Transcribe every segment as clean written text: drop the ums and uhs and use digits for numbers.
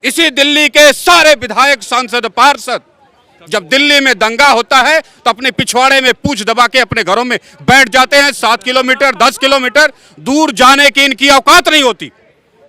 इसी दिल्ली के सारे विधायक, सांसद, पार्षद जब दिल्ली में दंगा होता है तो अपने पिछवाड़े में पूंछ दबा के अपने घरों में बैठ जाते हैं। 7 किलोमीटर 10 किलोमीटर दूर जाने की इनकी औकात नहीं होती।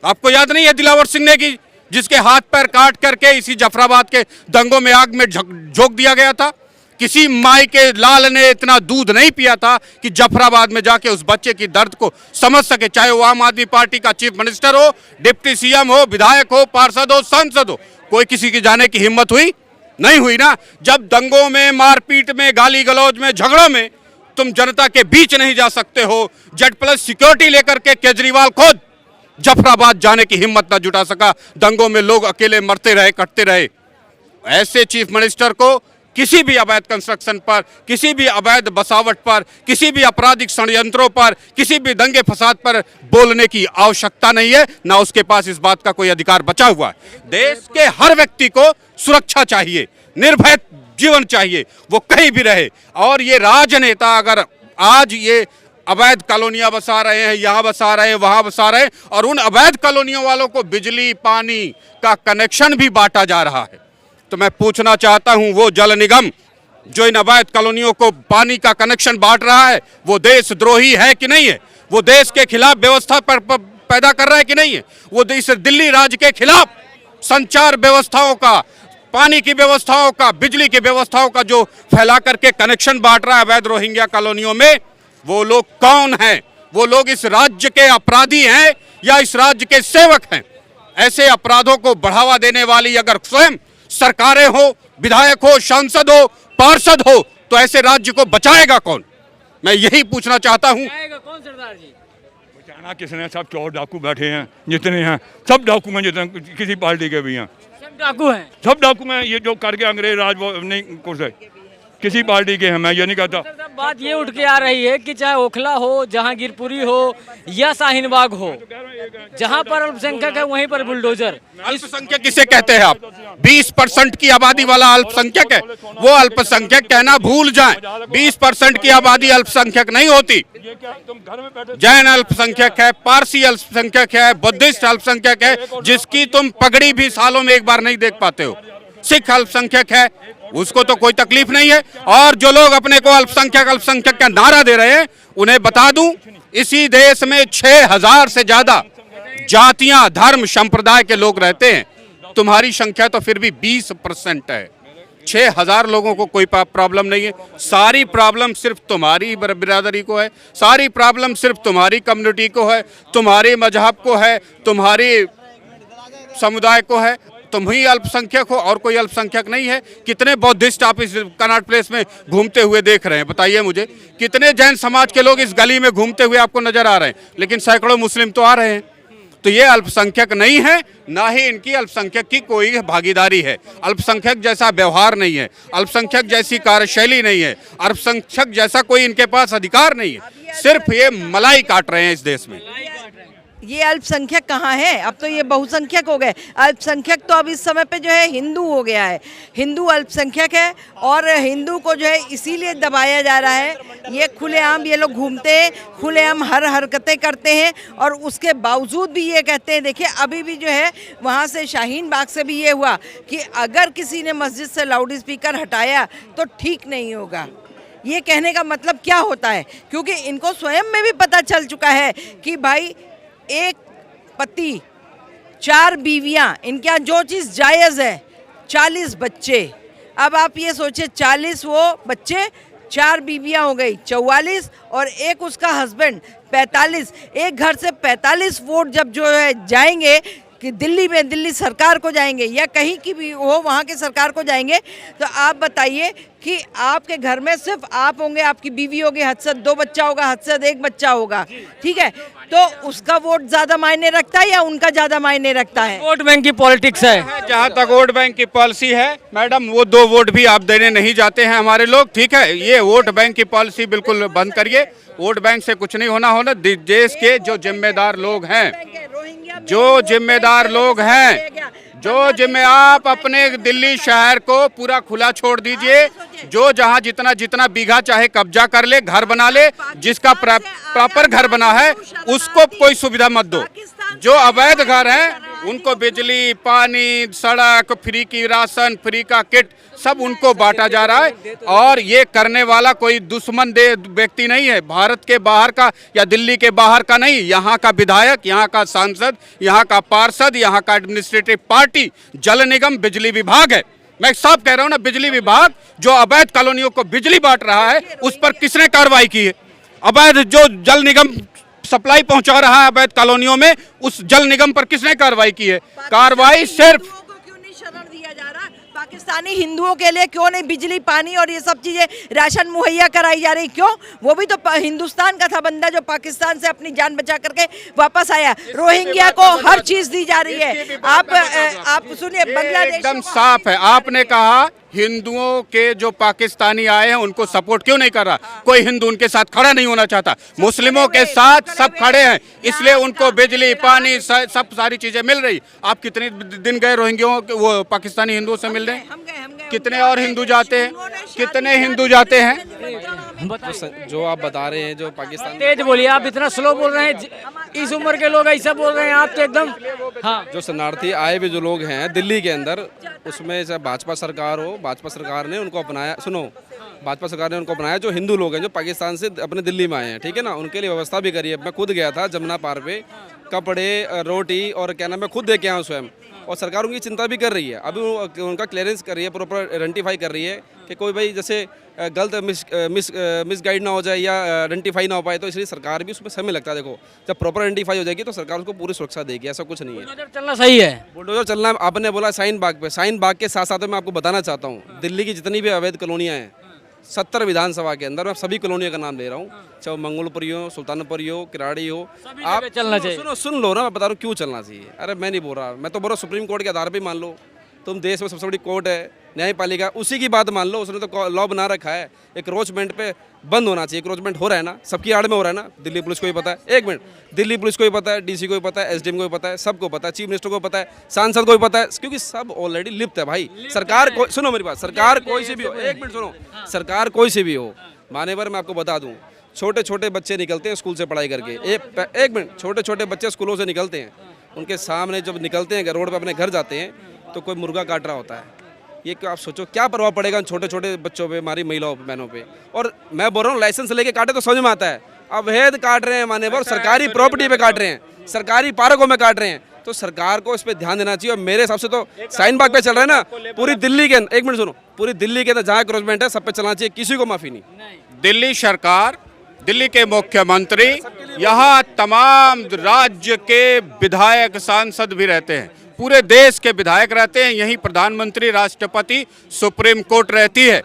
आपको याद नहीं है दिलावर सिंह ने की जिसके हाथ पैर काट करके इसी जफराबाद के दंगों में आग में झोंक दिया गया था। किसी माई के लाल ने इतना दूध नहीं पिया था कि जफराबाद में जाके उस बच्चे की दर्द को समझ सके, चाहे वो आम आदमी पार्टी का चीफ मिनिस्टर हो, डिप्टी सीएम हो, विधायक हो, पार्षद हो, सांसद हो। कोई किसी की जाने की हिम्मत हुई नहीं हुई ना। जब दंगों में, मारपीट में, गाली गलौज में, झगड़ों में तुम जनता के बीच नहीं जा सकते हो। Z+ सिक्योरिटी लेकर के केजरीवाल खुद जफराबाद जाने की हिम्मत न जुटा सका। दंगों में लोग अकेले मरते रहे, कटते रहे। ऐसे चीफ मिनिस्टर को किसी भी अवैध कंस्ट्रक्शन पर, किसी भी अवैध बसावट पर, किसी भी आपराधिक षड्यंत्रों पर, किसी भी दंगे फसाद पर बोलने की आवश्यकता नहीं है, ना उसके पास इस बात का कोई अधिकार बचा हुआ है। देश के हर व्यक्ति को सुरक्षा चाहिए, निर्भय जीवन चाहिए, वो कहीं भी रहे। और ये राजनेता अगर आज ये अवैध कॉलोनियां बसा रहे हैं, यहाँ बसा रहे हैं, वहां बसा रहे हैं, और उन अवैध कॉलोनियों वालों को बिजली पानी का कनेक्शन भी बांटा जा रहा है, तो मैं पूछना चाहता हूं वो जल निगम जो इन अवैध कॉलोनियों को पानी का कनेक्शन बांट रहा है, वो देशद्रोही है कि नहीं है? वो देश के खिलाफ व्यवस्था पर पैदा कर रहा है कि नहीं है? वो इस दिल्ली राज्य के खिलाफ संचार व्यवस्थाओं का, पानी की व्यवस्थाओं का, बिजली की व्यवस्थाओं का जो फैला करके कनेक्शन बांट रहा है अवैध रोहिंग्या कॉलोनियों में, वो लोग कौन हैं? वो लोग इस राज्य के अपराधी हैं या इस राज्य के सेवक हैं? ऐसे अपराधों को बढ़ावा देने वाली अगर स्वयं सरकारें हो, विधायक हो, सांसद हो, पार्षद हो, तो ऐसे राज्य को बचाएगा कौन? मैं यही पूछना चाहता हूं। कौन सरदार जी? बचाना किसने? सब चोर डाकू बैठे हैं, जितने हैं सब डाकू में, जितने किसी पार्टी के भी हैं सब डाकू हैं। सब डाकू में। ये जो करके अंग्रेज राज वो नहीं कुछ है, किसी पार्टी के हैं, मैं ये नहीं कहता। बात ये उठ के आ रही है कि चाहे ओखला हो, जहांगीरपुरी हो या शाहीनबाग हो, जहां पर अल्पसंख्यक है वहीं पर बुलडोजर। अल्पसंख्यक किसे कहते हैं आप? 20% की आबादी वाला अल्पसंख्यक है। वो अल्पसंख्यक कहना भूल जाएं। 20% की आबादी अल्पसंख्यक नहीं होती। जैन अल्पसंख्यक है, पारसी अल्पसंख्यक है, बुद्धिस्ट अल्पसंख्यक है, जिसकी तुम पगड़ी भी सालों में एक बार नहीं देख पाते हो। सिख अल्पसंख्यक है, उसको तो कोई तकलीफ नहीं है। और जो लोग अपने को अल्पसंख्यक का नारा दे रहे हैं, उन्हें बता दूं, इसी देश में 6000 से ज्यादा जातियां, धर्म, संप्रदाय के लोग रहते हैं। तुम्हारी संख्या तो फिर भी 20% है। 6000 लोगों को कोई प्रॉब्लम नहीं है। सारी प्रॉब्लम सिर्फ तुम्हारी बिरादरी को है, सारी प्रॉब्लम सिर्फ तुम्हारी कम्युनिटी को है, तुम्हारे मजहब को है, तुम्हारे समुदाय को है। तुम ही अल्पसंख्यक हो और कोई अल्पसंख्यक नहीं है। कितने बौद्धिस्ट आप इस कनॉट प्लेस में घूमते हुए देख रहे हैं? बताइए मुझे, कितने जैन समाज के लोग इस गली में घूमते हुए आपको नजर आ रहे हैं? लेकिन सैकड़ों मुस्लिम तो आ रहे हैं। तो ये अल्पसंख्यक नहीं है, ना ही इनकी अल्पसंख्यक की कोई भागीदारी है। अल्पसंख्यक जैसा व्यवहार नहीं है, अल्पसंख्यक जैसी कार्यशैली नहीं है, अल्पसंख्यक जैसा कोई इनके पास अधिकार नहीं है। सिर्फ ये मलाई काट रहे हैं इस देश में। ये अल्पसंख्यक कहाँ है? अब तो ये बहुसंख्यक हो गए। अल्पसंख्यक तो अब इस समय पे जो है हिंदू हो गया है। हिंदू अल्पसंख्यक है और हिंदू को जो है इसीलिए दबाया जा रहा है। ये खुलेआम ये लोग घूमते हैं, खुलेआम हर हरकतें करते हैं, और उसके बावजूद भी ये कहते हैं। देखिए अभी भी जो है वहाँ से शाहीन बाग से भी ये हुआ कि अगर किसी ने मस्जिद से लाउड स्पीकर हटाया तो ठीक नहीं होगा। ये कहने का मतलब क्या होता है? क्योंकि इनको स्वयं में भी पता चल चुका है कि भाई एक पति 4 बीवियां, इनके यहाँ जो चीज़ जायज़ है, 40 बच्चे। अब आप ये सोचिए, 40 वो बच्चे, 4 बीवियां हो गई 44, और एक उसका हस्बैंड 45। एक घर से 45 वोट जब जो है जाएंगे कि दिल्ली में, दिल्ली सरकार को जाएंगे या कहीं की भी हो वहाँ के सरकार को जाएंगे, तो आप बताइए कि आपके घर में सिर्फ आप होंगे, आपकी बीवी होगी, हद से 2 बच्चा होगा, हद से 1 बच्चा होगा, ठीक है? तो उसका वोट ज़्यादा मायने रखता है या उनका ज़्यादा मायने रखता है? वोट बैंक की पॉलिटिक्स है। जहाँ तक वोट बैंक की पॉलिसी है मैडम, वो 2 वोट भी आप देने नहीं जाते हैं हमारे लोग, ठीक है? ये वोट बैंक की पॉलिसी बिल्कुल बंद करिए। वोट बैंक से कुछ नहीं होना। देश के जो जिम्मेदार लोग हैं, जो जिम्मेदार लोग हैं, जो जिम्मे आप अपने दिल्ली शहर को पूरा खुला छोड़ दीजिए। जो जहां जितना जितना बीघा चाहे कब्जा कर ले, घर बना ले, जिसका प्रॉपर घर बना है उसको कोई सुविधा मत दो। जो अवैध घर हैं उनको बिजली, पानी, सड़क, फ्री की राशन, फ्री का किट सब उनको बांटा जा रहा है। और ये करने वाला कोई दुश्मन व्यक्ति नहीं है, भारत के बाहर का या दिल्ली के बाहर का नहीं, यहाँ का विधायक, यहाँ का सांसद, यहाँ का पार्षद, यहाँ का एडमिनिस्ट्रेटिव पार्टी, जल निगम, बिजली विभाग है। मैं साफ कह रहा हूँ ना, बिजली विभाग जो अवैध कॉलोनियों को बिजली बांट रहा है उस पर किसने कार्रवाई की है? अवैध जो जल निगम सप्लाई पहुंचा रहा है अवैध कॉलोनियों में, उस जल निगम पर किसने कार्रवाई की है? कार्रवाई सिर्फ हिंदुओं को क्यों नहीं शरण दिया जा रहा? पाकिस्तानी हिंदुओं के लिए क्यों नहीं बिजली, पानी और ये सब चीजें राशन मुहैया कराई जा रही? क्यों? वो भी तो हिंदुस्तान का था बंदा जो पाकिस्तान से अपनी जान बचा करके वापस आया। रोहिंग्या को हर चीज दी जा रही है। आप सुनिए, बांग्लादेश एकदम साफ है। आपने कहा हिंदुओं के जो पाकिस्तानी आए हैं उनको सपोर्ट क्यों नहीं कर रहा? कोई हिंदू उनके साथ खड़ा नहीं होना चाहता। मुस्लिमों के साथ सब खड़े हैं, इसलिए उनको बिजली, पानी, सब सारी चीजें मिल रही। आप कितने दिन गए रोहिंग्याओं वो पाकिस्तानी हिंदुओं से मिलने? कितने और हिंदू जाते हैं? कितने हिंदू जाते हैं? जो आप बता रहे हैं, जो पाकिस्तान, तेज बोलिए, आप इतना स्लो बोल रहे हैं। इस उम्र के लोग ऐसा बोल रहे हैं, आप तो एकदम। हाँ, जो शरणार्थी आए हुए जो लोग हैं दिल्ली के अंदर, उसमें चाहे भाजपा सरकार हो, भाजपा सरकार ने उनको अपनाया। सुनो, भाजपा सरकार ने उनको अपनाया। जो हिंदू लोग हैं जो पाकिस्तान से अपने दिल्ली में आए हैं, ठीक है ना, उनके लिए व्यवस्था भी करी है। मैं खुद गया था जमुना पार पे, कपड़े, रोटी और क्या नाम, मैं खुद दे के आया हूँ स्वयं। और सरकार उनकी चिंता भी कर रही है। अभी उनका क्लियरेंस कर रही है, प्रॉपर आइडेंटिफाई कर रही है कि कोई भाई जैसे गलत मिस गाइड ना हो जाए या आइडेंटिफाई ना हो पाए, तो इसलिए सरकार भी उसमें समय लगता है। देखो, जब प्रॉपर आइडेंटिफाई हो जाएगी तो सरकार उसको पूरी सुरक्षा देगी, ऐसा कुछ नहीं है। बुलडोजर चलना सही है। बुलडोजर चलना, आपने बोला शाहीन बाग पे, शाहीन बाग के साथ साथ मैं आपको बताना चाहता हूँ, दिल्ली की जितनी भी अवैध कॉलोनियाँ हैं 70 विधानसभा के अंदर, मैं सभी कॉलोनियों का नाम ले रहा हूँ, चाहे मंगोलपुरी हो, सुल्तानपुरी हो, किराड़ी हो। आप चलना चाहिए। सुन लो ना, मैं बता रहा हूँ क्यों चलना चाहिए। अरे मैं नहीं बोल रहा, मैं तो बोल रहा हूँ सुप्रीम कोर्ट के आधार पे मान लो। तुम देश में सबसे बड़ी कोर्ट है, न्यायपालिका, उसी की बात मान लो। उसने तो लॉ बना रखा है, एंक्रोचमेंट पे बंद होना चाहिए। एंक्रोचमेंट हो रहा है ना, सबकी आड़ में हो रहा है ना। दिल्ली पुलिस को भी पता है, एक मिनट, दिल्ली पुलिस को भी पता है, डीसी को भी पता है, एसडीएम को भी पता है, सबको पता है, चीफ मिनिस्टर को पता है, सांसद को भी पता है, क्योंकि सब ऑलरेडी लिप्त है भाई। सरकार को सुनो मेरी बात, सरकार कोई से भी हो, एक मिनट सुनो, सरकार कोई से भी हो, मान्यवर मैं आपको बता दूं, छोटे छोटे बच्चे निकलते हैं स्कूल से पढ़ाई करके, एक मिनट, छोटे छोटे बच्चे स्कूलों से निकलते हैं, उनके सामने जब निकलते हैं रोड पे अपने घर जाते हैं तो कोई मुर्गा काट रहा होता है। ये क्या आप सोचो क्या प्रभाव पड़ेगा उन छोटे छोटे बच्चों पे, हमारी महिलाओं पे, बहनों पे। और मैं बोल रहा हूँ लाइसेंस लेके काटे तो समझ में आता है, अवैध काट रहे हैं मान्यवर, सरकारी प्रॉपर्टी पे काट रहे हैं, सरकारी पार्कों में काट रहे हैं। तो सरकार को इस पे ध्यान देना चाहिए। और मेरे हिसाब से तो शाहीन बाग पे चल रहा है ना, पूरी दिल्ली के अंदर, एक मिनट सुनो, पूरी दिल्ली के अंदर जहाँ एंक्रोचमेंट है सब पे चलना चाहिए, किसी को माफी नहीं। दिल्ली सरकार, दिल्ली के मुख्यमंत्री, यहाँ तमाम राज्य के विधायक, सांसद भी रहते हैं, पूरे देश के विधायक रहते हैं, यहीं प्रधानमंत्री, राष्ट्रपति, सुप्रीम कोर्ट रहती है।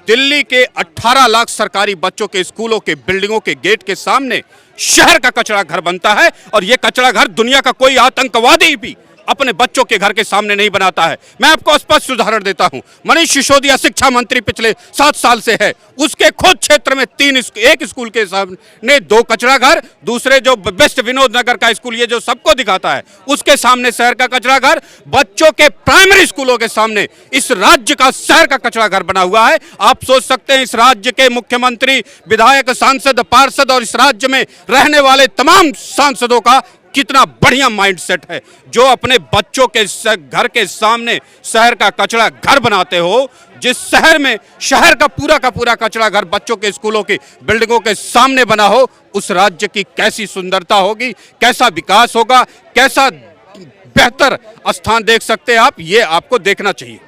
दिल्ली के 18 लाख सरकारी बच्चों के स्कूलों के बिल्डिंगों के गेट के सामने शहर का कचरा घर बनता है, और ये कचरा घर दुनिया का कोई आतंकवादी भी अपने बच्चों के घर के सामने नहीं बनाता है। मैं आपको स्पष्ट उदाहरण देता हूं, मनीष सिसोदिया शिक्षा मंत्री पिछले 7 साल से है, उसके खुद क्षेत्र में एक स्कूल के सामने 2 कचरा घर, दूसरे जो बेस्ट विनोद नगर का स्कूल ये जो सबको दिखाता है उसके सामने शहर का कचरा घर, बच्चों के प्राइमरी स्कूलों के सामने इस राज्य का शहर का कचरा घर बना हुआ है। आप सोच सकते हैं इस राज्य के मुख्यमंत्री, विधायक, सांसद, पार्षद और इस राज्य में रहने वाले तमाम सांसदों का कितना बढ़िया माइंडसेट है, जो अपने बच्चों के घर के सामने शहर का कचरा घर बनाते हो। जिस शहर में शहर का पूरा कचरा घर बच्चों के स्कूलों की बिल्डिंगों के सामने बना हो, उस राज्य की कैसी सुंदरता होगी, कैसा विकास होगा, कैसा बेहतर स्थान देख सकते हैं आप, ये आपको देखना चाहिए।